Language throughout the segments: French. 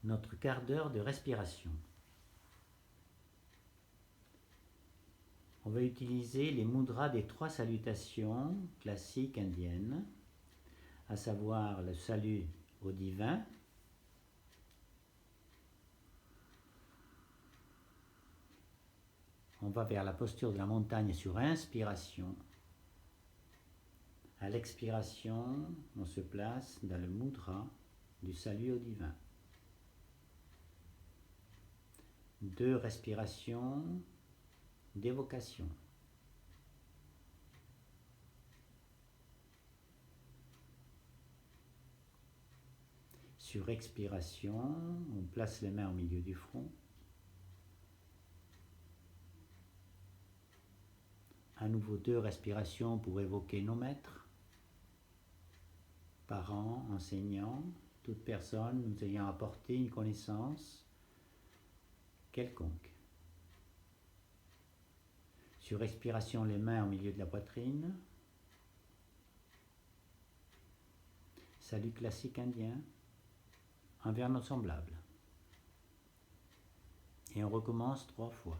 notre quart d'heure de respiration. On va utiliser les mudras des 3 salutations classiques indiennes, à savoir le salut au divin, on va vers la posture de la montagne sur inspiration. À l'expiration, on se place dans le mudra du salut au divin. 2 respirations d'évocation. Sur expiration, on place les mains au milieu du front. À nouveau 2 respirations pour évoquer nos maîtres, parents, enseignants, toute personne nous ayant apporté une connaissance quelconque. Sur expiration, les mains au milieu de la poitrine. Salut classique indien envers nos semblables. Et on recommence 3 fois.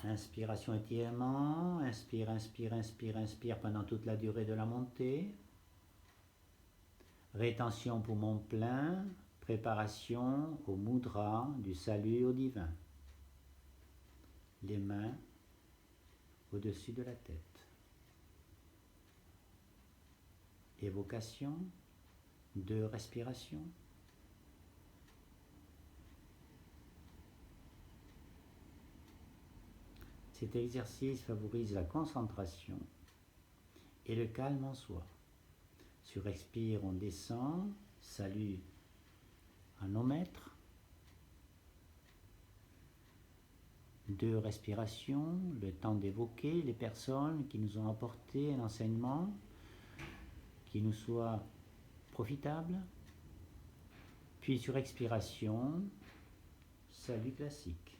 Inspiration, étirement. Inspire, inspire, inspire, inspire pendant toute la durée de la montée. Rétention poumon plein. Préparation au mudra du salut au divin. Les mains au-dessus de la tête. Évocation, 2 respirations. Cet exercice favorise la concentration et le calme en soi. Sur expire, on descend, salut à nos maîtres. 2 respirations, le temps d'évoquer les personnes qui nous ont apporté un enseignement qui nous soit profitable. Puis sur expiration, salut classique.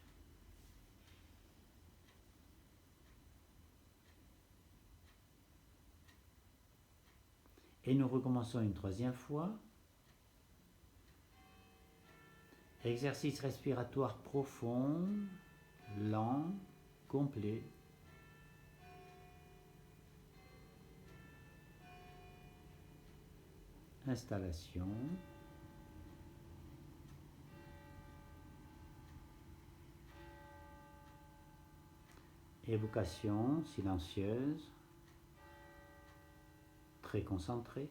Et nous recommençons une 3e fois. Exercice respiratoire profond, lent, complet. Installation. Évocation silencieuse, très concentrée.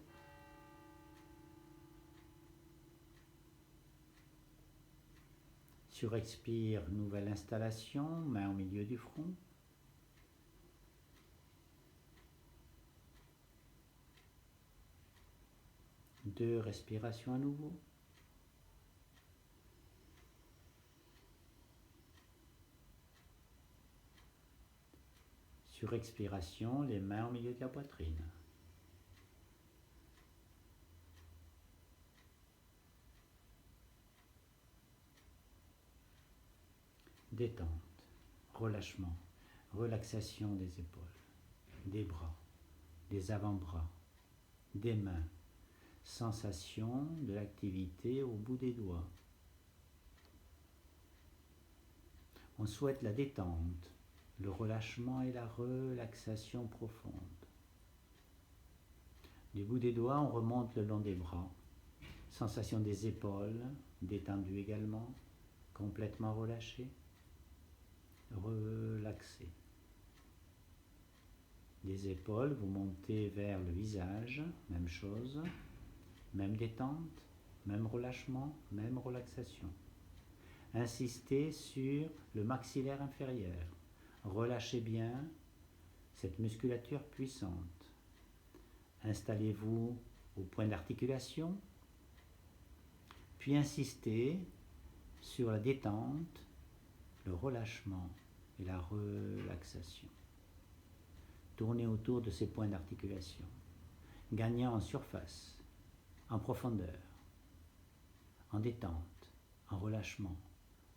Sur expire, nouvelle installation, main au milieu du front. Deux respirations à nouveau. Sur expiration, les mains au milieu de la poitrine. Détente, relâchement, relaxation des épaules, des bras, des avant-bras, des mains, sensation de l'activité au bout des doigts. On souhaite la détente, le relâchement et la relaxation profonde. Du bout des doigts, on remonte le long des bras. Sensation des épaules, détendues également, complètement relâchées, relaxées. Des épaules, vous montez vers le visage, même chose, même détente, même relâchement, même relaxation. Insistez sur le maxillaire inférieur. Relâchez bien cette musculature puissante. Installez-vous au point d'articulation, puis insistez sur la détente, le relâchement et la relaxation. Tournez autour de ces points d'articulation, gagnant en surface, en profondeur, en détente, en relâchement,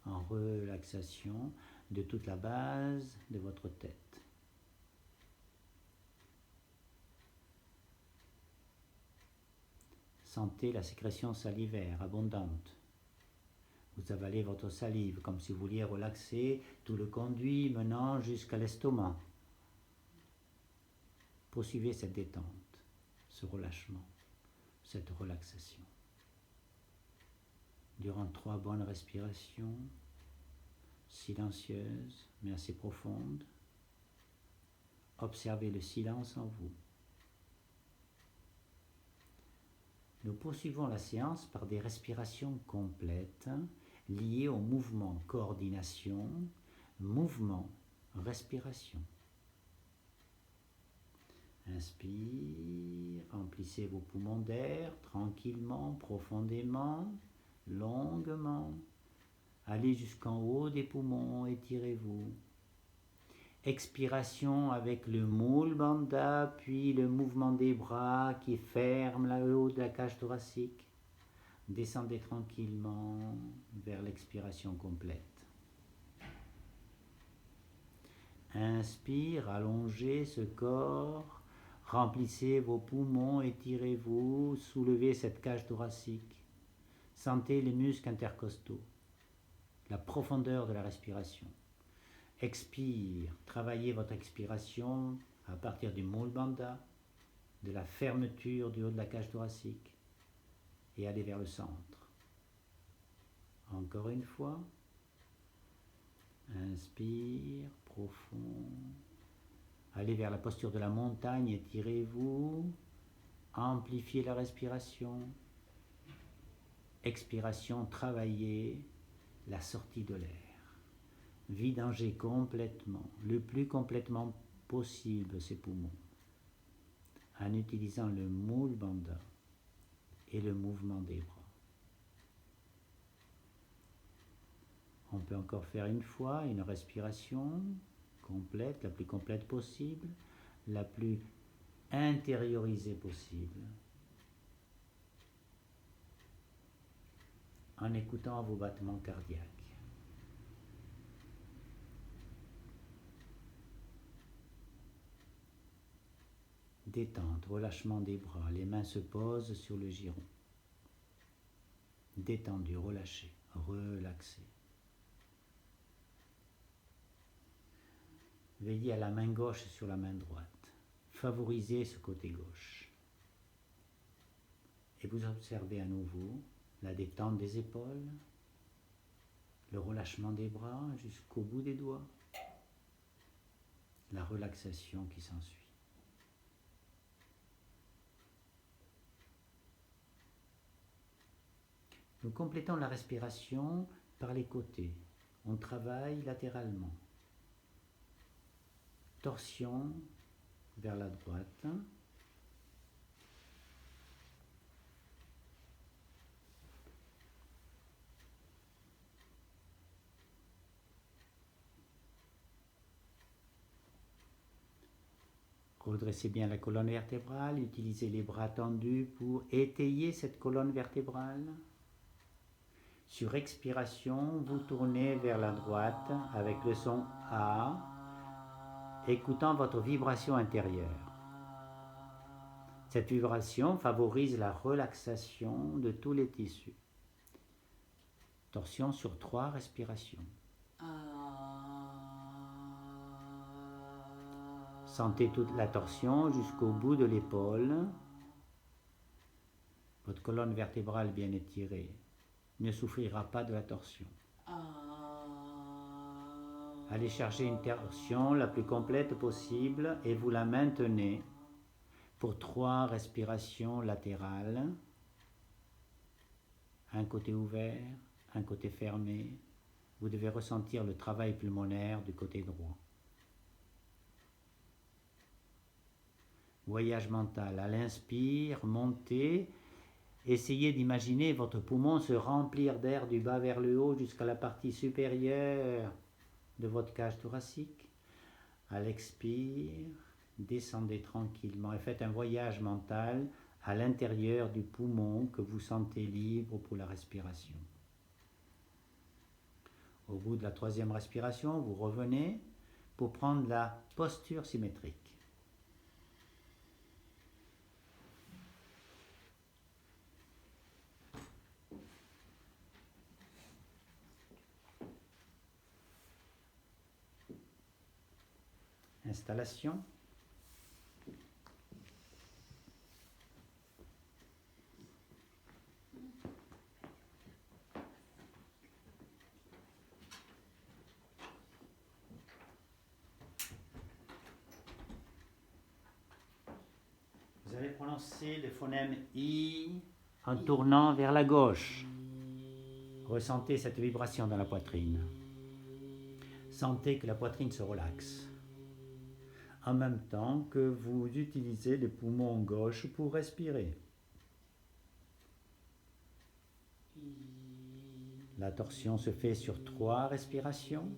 en relaxation de toute la base de votre tête. Sentez la sécrétion salivaire abondante. Vous avalez votre salive comme si vous vouliez relaxer tout le conduit menant jusqu'à l'estomac. Poursuivez cette détente, ce relâchement, cette relaxation. Durant 3 bonnes respirations, silencieuses mais assez profondes, observez le silence en vous. Nous poursuivons la séance par des respirations complètes liées au mouvement coordination, mouvement, respiration. Inspire, remplissez vos poumons d'air tranquillement, profondément, longuement. Allez jusqu'en haut des poumons, étirez-vous. Expiration avec le Mula Bandha, puis le mouvement des bras qui ferme le haut de la cage thoracique. Descendez tranquillement vers l'expiration complète. Inspire, allongez ce corps, remplissez vos poumons, étirez-vous, soulevez cette cage thoracique. Sentez les muscles intercostaux, la profondeur de la respiration. Expire, travaillez votre expiration à partir du Mula Bandha, de la fermeture du haut de la cage thoracique et allez vers le centre. Encore une fois, inspire, profond, allez vers la posture de la montagne, étirez-vous, amplifiez la respiration, expiration, travaillez la sortie de l'air. Vidangez complètement, le plus complètement possible ces poumons, en utilisant le Mula Bandha et le mouvement des bras. On peut encore faire une fois une respiration complète, la plus complète possible, la plus intériorisée possible, en écoutant vos battements cardiaques. Détente, relâchement des bras, les mains se posent sur le giron. Détendu, relâché, relaxé. Veillez à la main gauche sur la main droite. Favorisez ce côté gauche. Et vous observez à nouveau la détente des épaules, le relâchement des bras jusqu'au bout des doigts, la relaxation qui s'ensuit. Nous complétons la respiration par les côtés. On travaille latéralement. Torsion vers la droite. Redressez bien la colonne vertébrale. Utilisez les bras tendus pour étayer cette colonne vertébrale. Sur expiration, vous tournez vers la droite avec le son A, écoutant votre vibration intérieure. Cette vibration favorise la relaxation de tous les tissus. Torsion sur 3 respirations. Sentez toute la torsion jusqu'au bout de l'épaule. Votre colonne vertébrale bien étirée ne souffrira pas de la torsion. Allez chercher une torsion la plus complète possible et vous la maintenez pour 3 respirations latérales. Un côté ouvert, un côté fermé. Vous devez ressentir le travail pulmonaire du côté droit. Voyage mental. À l'inspire, montez. Essayez d'imaginer votre poumon se remplir d'air du bas vers le haut jusqu'à la partie supérieure de votre cage thoracique. À l'expire, descendez tranquillement et faites un voyage mental à l'intérieur du poumon que vous sentez libre pour la respiration. Au bout de la 3e respiration, vous revenez pour prendre la posture symétrique. Installation. Vous allez prononcer le phonème I en tournant vers la gauche. Ressentez cette vibration dans la poitrine. Sentez que la poitrine se relaxe. En même temps que vous utilisez les poumons gauche pour respirer. La torsion se fait sur 3 respirations.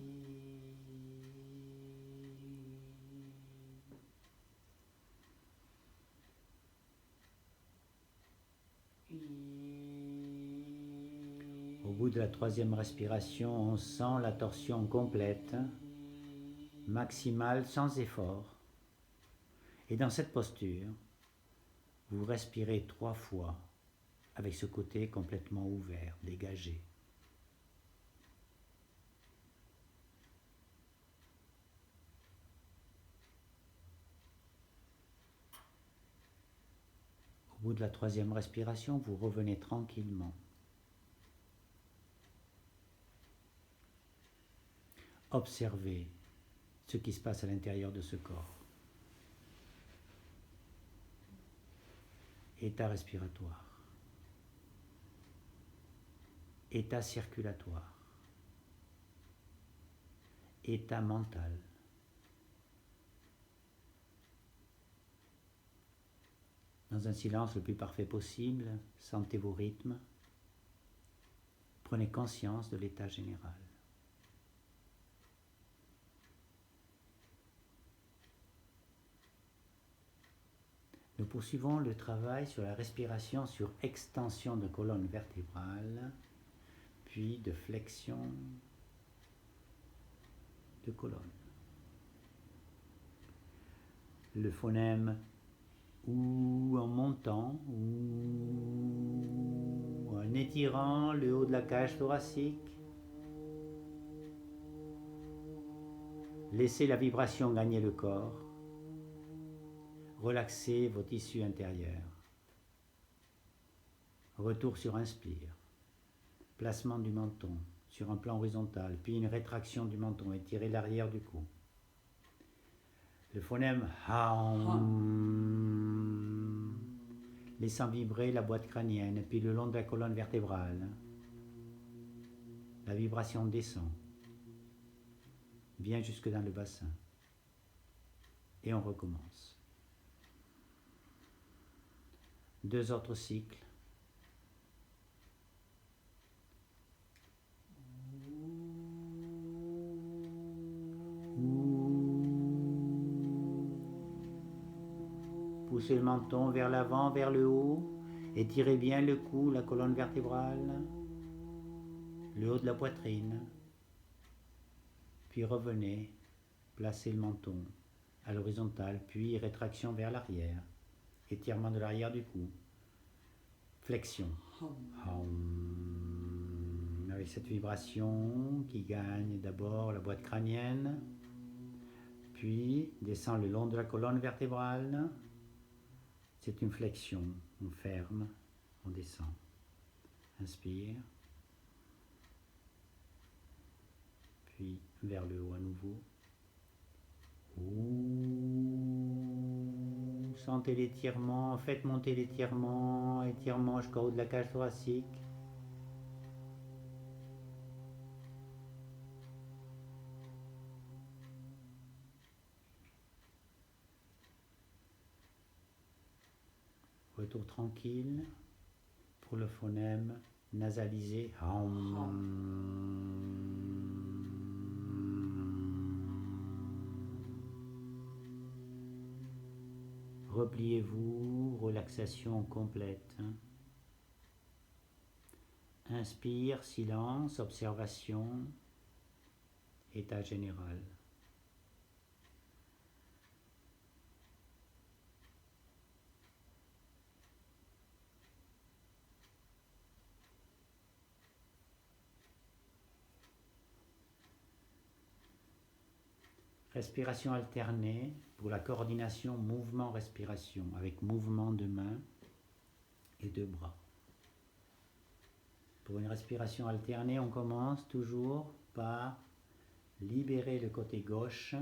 Au bout de la 3e respiration, on sent la torsion complète, maximale, sans effort. Et dans cette posture, vous respirez 3 fois avec ce côté complètement ouvert, dégagé. Au bout de la 3e respiration, vous revenez tranquillement. Observez ce qui se passe à l'intérieur de ce corps. État respiratoire. État circulatoire. État mental. Dans un silence le plus parfait possible, sentez vos rythmes. Prenez conscience de l'état général. Nous poursuivons le travail sur la respiration, sur extension de colonne vertébrale, puis de flexion de colonne. Le phonème ou en montant, ou en étirant le haut de la cage thoracique. Laissez la vibration gagner le corps. Relaxez vos tissus intérieurs. Retour sur inspire. Placement du menton sur un plan horizontal, puis une rétraction du menton. Étirez l'arrière du cou. Le phonème Haum, laissant vibrer la boîte crânienne, puis le long de la colonne vertébrale. La vibration descend, vient jusque dans le bassin. Et on recommence. 2 autres cycles. Poussez le menton vers l'avant, vers le haut. Étirez bien le cou, la colonne vertébrale, le haut de la poitrine. Puis revenez, placez le menton à l'horizontale, puis rétraction vers l'arrière. Étirement de l'arrière du cou. Flexion. Avec cette vibration qui gagne d'abord la boîte crânienne, puis descend le long de la colonne vertébrale. C'est une flexion. On ferme, on descend. Inspire. Puis vers le haut à nouveau. Sentez l'étirement, faites monter l'étirement, étirement jusqu'au haut de la cage thoracique. Retour tranquille pour le phonème nasalisé. Repliez-vous, relaxation complète. Inspire, silence, observation, état général. Respiration alternée pour la coordination mouvement-respiration avec mouvement de mains et de bras. Pour une respiration alternée, on commence toujours par libérer le côté gauche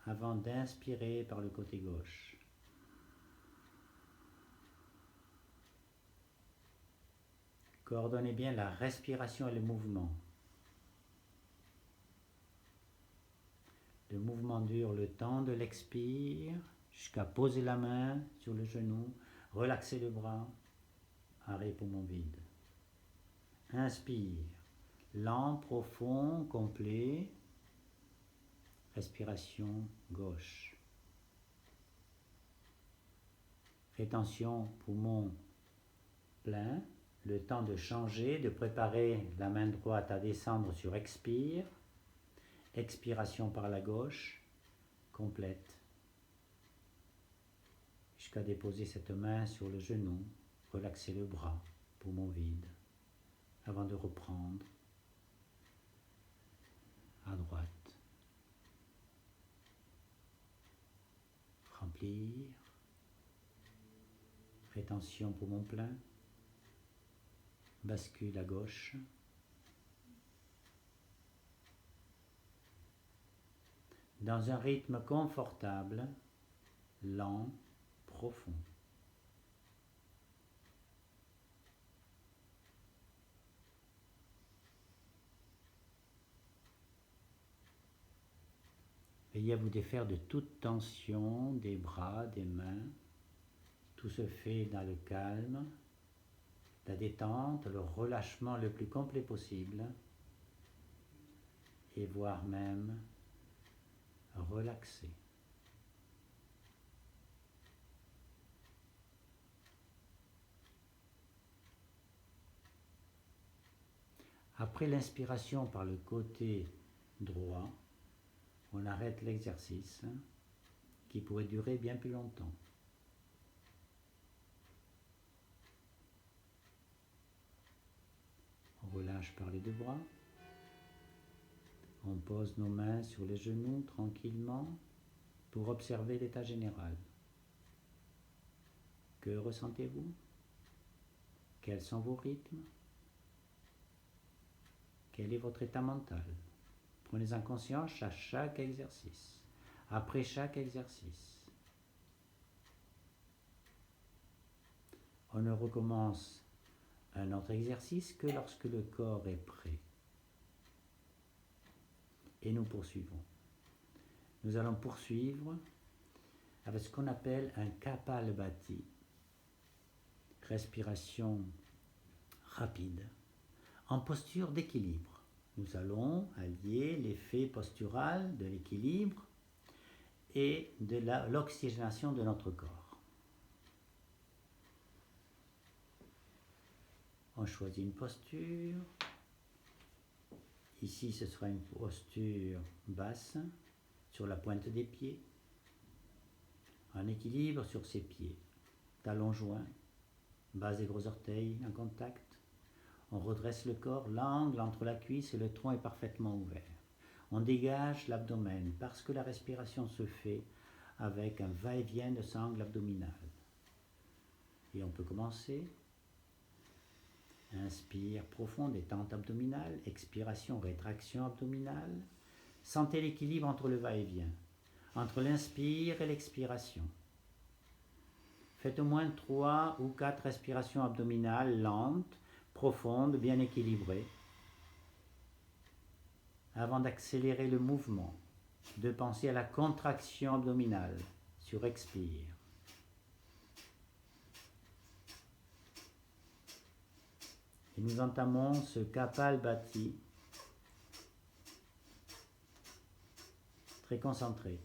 avant d'inspirer par le côté gauche. Coordonnez bien la respiration et le mouvement. Le mouvement dure le temps de l'expire jusqu'à poser la main sur le genou, relaxer le bras, arrêt poumon vide. Inspire, lent, profond, complet, respiration gauche. Rétention, poumon plein, le temps de changer, de préparer la main droite à descendre sur expire. Expiration par la gauche, complète, jusqu'à déposer cette main sur le genou, relaxer le bras, poumon vide, avant de reprendre à droite. Remplir, rétention, poumon plein, bascule à gauche. Dans un rythme confortable, lent, profond. Veillez à vous défaire de toute tension des bras, des mains. Tout se fait dans le calme, la détente, le relâchement le plus complet possible, et voire même relaxé. Après l'inspiration par le côté droit, on arrête l'exercice qui pourrait durer bien plus longtemps. On relâche par les deux bras. On pose nos mains sur les genoux tranquillement pour observer l'état général. Que ressentez-vous? Quels sont vos rythmes? Quel est votre état mental? Prenez-en conscience à chaque exercice, après chaque exercice. On ne recommence un autre exercice que lorsque le corps est prêt. Et nous poursuivons. Nous allons poursuivre avec ce qu'on appelle un Kapalbhati, respiration rapide, en posture d'équilibre. Nous allons allier l'effet postural de l'équilibre et de l'oxygénation de notre corps. On choisit une posture. Ici, ce sera une posture basse, sur la pointe des pieds, en équilibre sur ses pieds, talons joints, base des gros orteils en contact. On redresse le corps, l'angle entre la cuisse et le tronc est parfaitement ouvert. On dégage l'abdomen parce que la respiration se fait avec un va-et-vient de sangle abdominal. Et on peut commencer. Inspire profond, détente abdominale, expiration, rétraction abdominale. Sentez l'équilibre entre le va-et-vient, entre l'inspire et l'expiration. Faites au moins 3 ou 4 respirations abdominales lentes, profondes, bien équilibrées, avant d'accélérer le mouvement, de penser à la contraction abdominale sur expire. Et nous entamons ce Kapalbhati très concentré.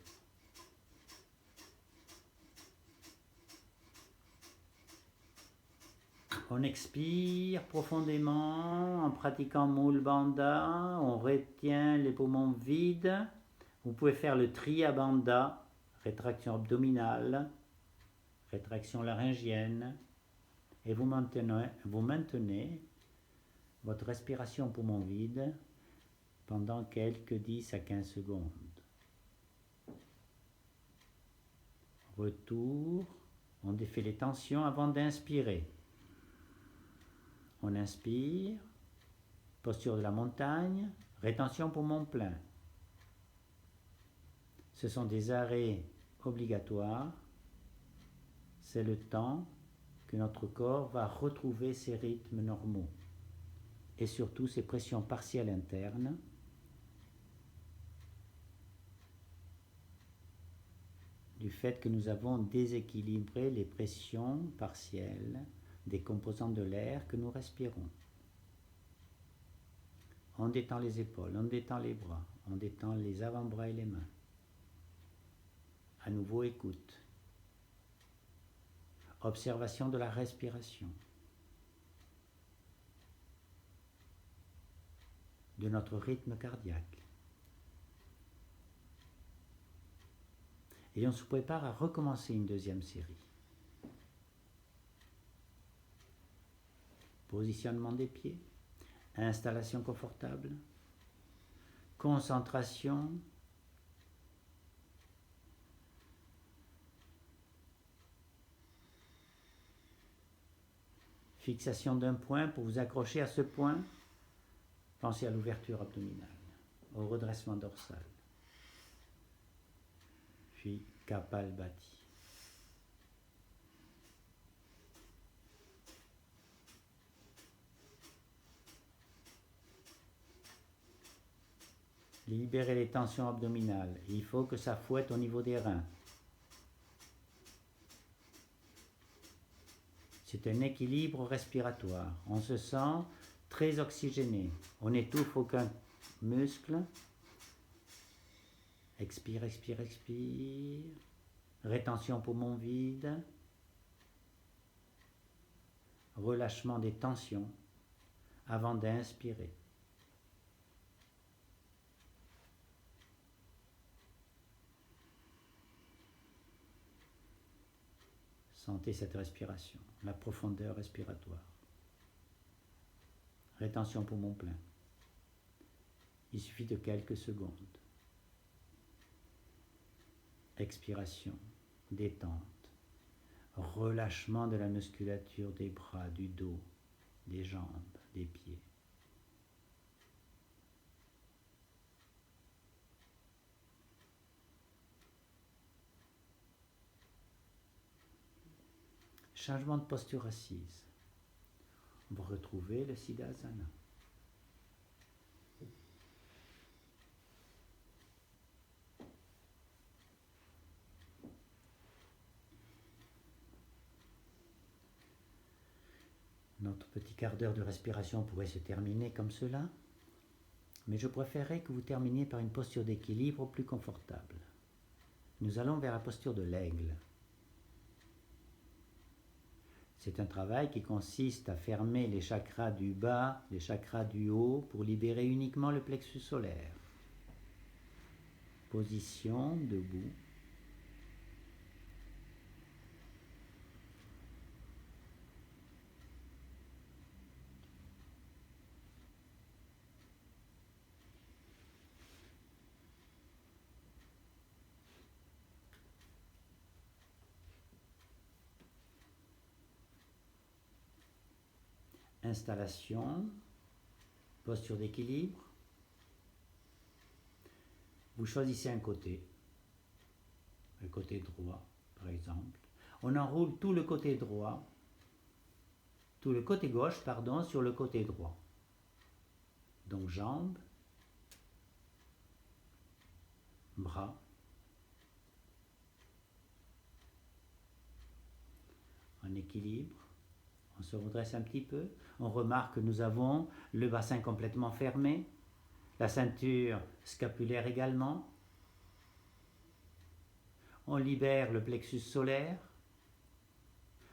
On expire profondément en pratiquant Mula Bandha, on retient les poumons vides. Vous pouvez faire le Triya Bandha, rétraction abdominale, rétraction laryngienne, et vous maintenez votre respiration poumon vide pendant quelques 10 à 15 secondes. Retour. On défait les tensions avant d'inspirer. On inspire. Posture de la montagne. Rétention poumon plein. Ce sont des arrêts obligatoires. C'est le temps que notre corps va retrouver ses rythmes normaux et surtout ses pressions partielles internes. Du fait que nous avons déséquilibré les pressions partielles des composantes de l'air que nous respirons. On détend les épaules, on détend les bras, on détend les avant-bras et les mains. À nouveau, écoute. Observation de la respiration. De notre rythme cardiaque. Et on se prépare à recommencer une deuxième série. Positionnement des pieds, installation confortable, concentration, fixation d'un point pour vous accrocher à ce point. Pensez à l'ouverture abdominale, au redressement dorsal, puis Kapalbhati. Libérez les tensions abdominales. Il faut que ça fouette au niveau des reins. C'est un équilibre respiratoire. On se sent très oxygéné. On n'étouffe aucun muscle. Expire, expire, expire. Rétention poumon vide. Relâchement des tensions avant d'inspirer. Sentez cette respiration, la profondeur respiratoire. Rétention poumon plein. Il suffit de quelques secondes. Expiration, détente, relâchement de la musculature des bras, du dos, des jambes, des pieds. Changement de posture assise. Vous retrouvez le Siddhasana. Notre petit quart d'heure de respiration pourrait se terminer comme cela, mais je préférerais que vous terminiez par une posture d'équilibre plus confortable. Nous allons vers la posture de l'aigle. C'est un travail qui consiste à fermer les chakras du bas, les chakras du haut, pour libérer uniquement le plexus solaire. Position debout. Installation, posture d'équilibre. Vous choisissez un côté, le côté droit par exemple. On enroule tout le côté droit, tout le côté gauche, pardon, sur le côté droit. Donc jambes, bras, en équilibre. On se redresse un petit peu. On remarque que nous avons le bassin complètement fermé, la ceinture scapulaire également. On libère le plexus solaire.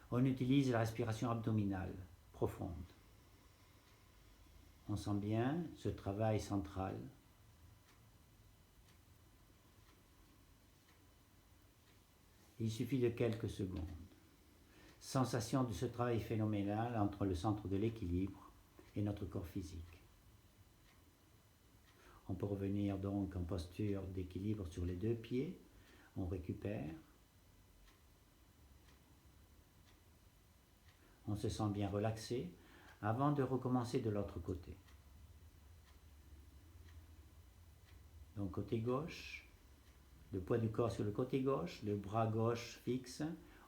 On utilise la respiration abdominale profonde. On sent bien ce travail central. Il suffit de quelques secondes. Sensation de ce travail phénoménal entre le centre de l'équilibre et notre corps physique. On peut revenir donc en posture d'équilibre sur les deux pieds. On récupère. On se sent bien relaxé avant de recommencer de l'autre côté. Donc côté gauche, le poids du corps sur le côté gauche, le bras gauche fixe,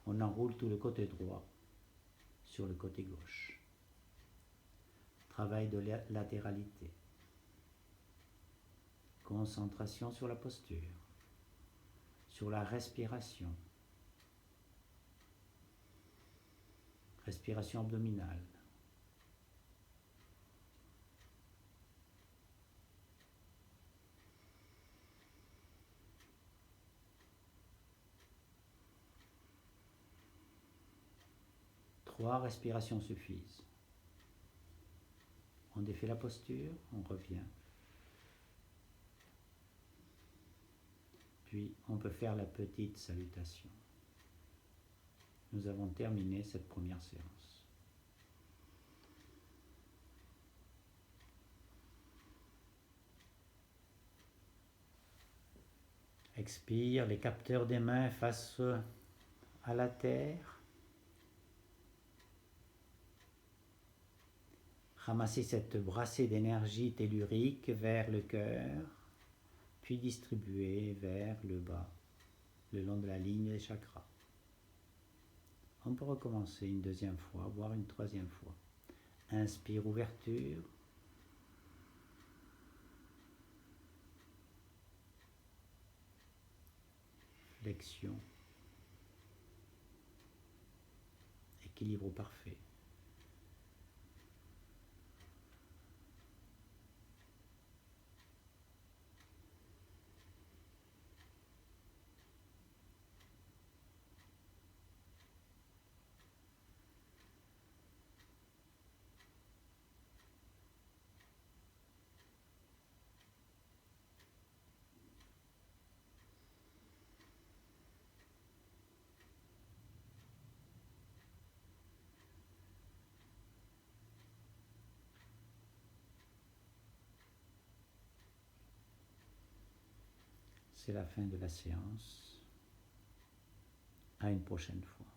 on enroule tout le côté droit sur le côté gauche. Travail de latéralité. Concentration sur la posture, sur la respiration. Respiration abdominale. Trois respirations suffisent. On défait la posture, on revient. Puis on peut faire la petite salutation. Nous avons terminé cette première séance. Expire, les capteurs des mains face à la terre. Ramassez cette brassée d'énergie tellurique vers le cœur, puis distribuez vers le bas, le long de la ligne des chakras. On peut recommencer une deuxième fois, voire une troisième fois. Inspire, ouverture. Flexion. Équilibre parfait. C'est la fin de la séance. À une prochaine fois.